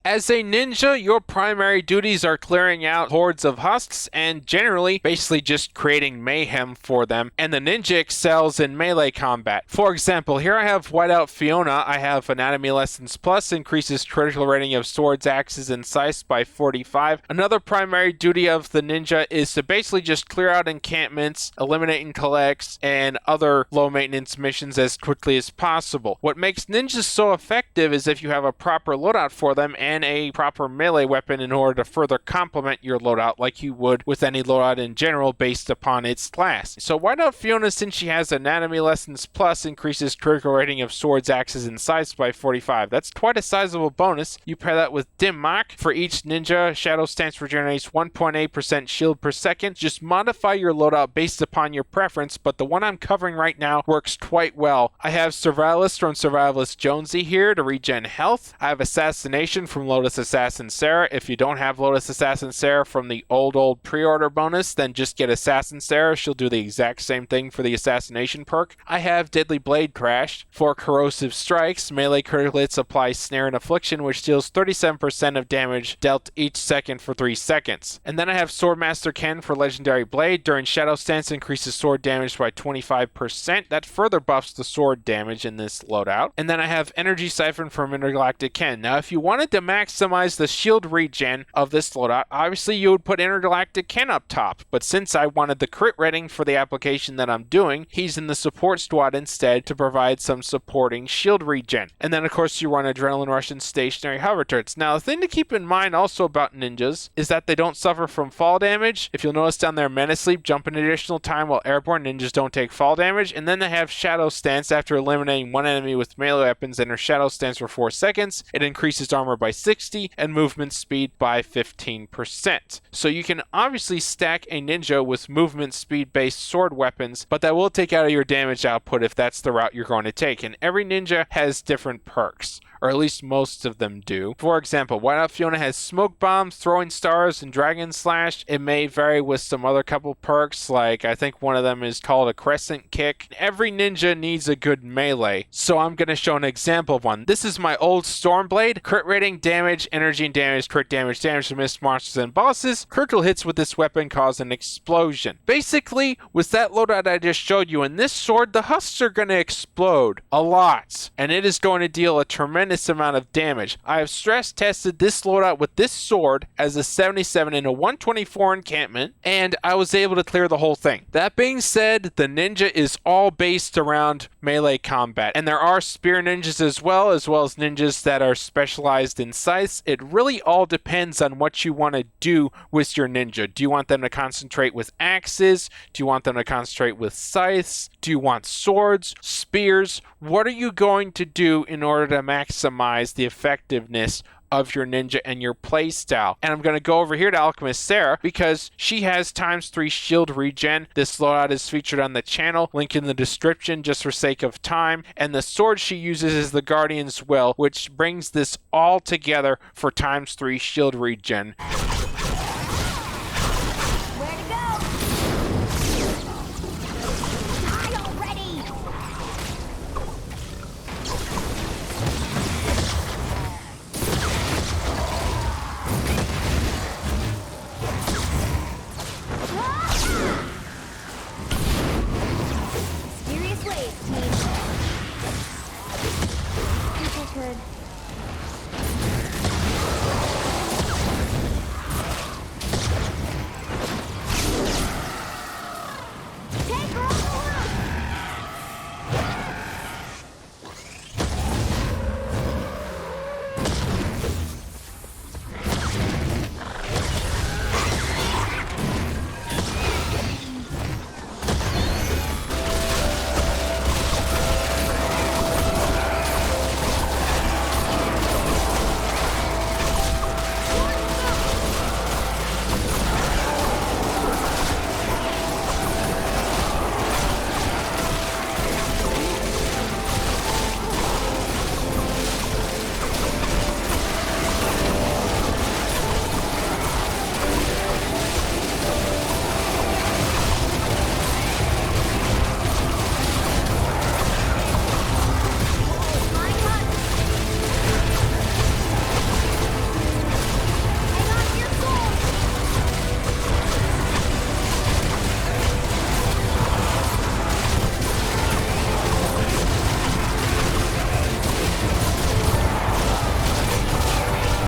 As a ninja, your primary duties are clearing out hordes of husks and generally basically just creating mayhem for them, and the ninja excels in melee combat. For example, here I have Whiteout Fiona. I have Anatomy Lessons Plus, increases critical rating of swords, axes, and scythes by 45. Another primary duty of the ninja is to basically just clear out encampments, eliminate and collects, and other low maintenance missions as quickly as possible. What makes ninjas so effective is if you have a proper loadout for them and a proper melee weapon in order to further complement your loadout like you would with any loadout in general based upon its class. So Whiteout Fiona, since she has Anatomy Lessons Plus, increases critical rating of swords, axes, and scythes by 45. That's quite a sizable bonus. You pair that with Dim Mak. For each ninja, Shadow Stance regenerates 1.8% shield per second. Just modify your loadout based upon your preference, but the one I'm covering right now works quite well. I have Survivalist from Survivalist Jonesy here to regen health. I have Assassination from Lotus Assassin Sarah. If you don't have Lotus Assassin Sarah from the old pre-order bonus, then just get Assassin Sarah. She'll do the exact same thing for the Assassination perk. I have Deadly Blade Crash for Corrosive Strikes. Melee critical hits apply Snare and Affliction, which deals 37% of damage dealt each second for 3 seconds. And then I have Swordmaster Ken for Legendary Blade. During Shadow Stance, increases sword damage by 25%. That further buffs the sword damage in this loadout. And then I have Energy Siphon from Intergalactic Ken. Now, if you wanted to maximize the shield regen of this loadout, obviously you would put Intergalactic Ken up top, but since I wanted the crit rating for the application that I'm doing, he's in the support squad instead to provide some supporting shield regen. And then of course you run Adrenaline Rush and Stationary Hover Turrets. Now the thing to keep in mind also about ninjas is that they don't suffer from fall damage. If you'll notice down there, Menace Sleep, jump an additional time while airborne, ninjas don't take fall damage. And then they have Shadow Stance. After eliminating one enemy with melee weapons, enter Shadow Stance for 4 seconds. It increases armor by 60 and movement speed by 15%. So you can obviously stack a ninja with movement speed based sword weapons, but that will take out of your damage output if that's the route you're going to take. And every ninja has different perks, or at least most of them do. For example, Whiteout Fiona has Smoke Bombs, Throwing Stars, and Dragon Slash. It may vary with some other couple perks, like I think one of them is called a Crescent Kick. Every ninja needs a good melee, so I'm going to show an example of one. This is my old Stormblade. Crit rating, damage, energy and damage, crit damage to missed monsters and bosses. Critical hits with this weapon cause an explosion. Basically, with that loadout I just showed you, in this sword, the husks are going to explode a lot, and it is going to deal a tremendous amount of damage. I have stress tested this loadout with this sword as a 77 in a 124 encampment, and I was able to clear the whole thing. That being said, the ninja is all based around melee combat, and there are spear ninjas as well as ninjas that are specialized in scythes. It really all depends on what you want to do with your ninja. Do you want them to concentrate with axes? Do you want them to concentrate with scythes? Do you want swords, spears? What are you going to do in order to maximize the effectiveness of your ninja and your playstyle? And I'm going to go over here to Alchemist Sarah because she has ×3 shield regen. This loadout is featured on the channel, link in the description just for sake of time. And the sword she uses is the Guardian's Will, which brings this all together for ×3 shield regen.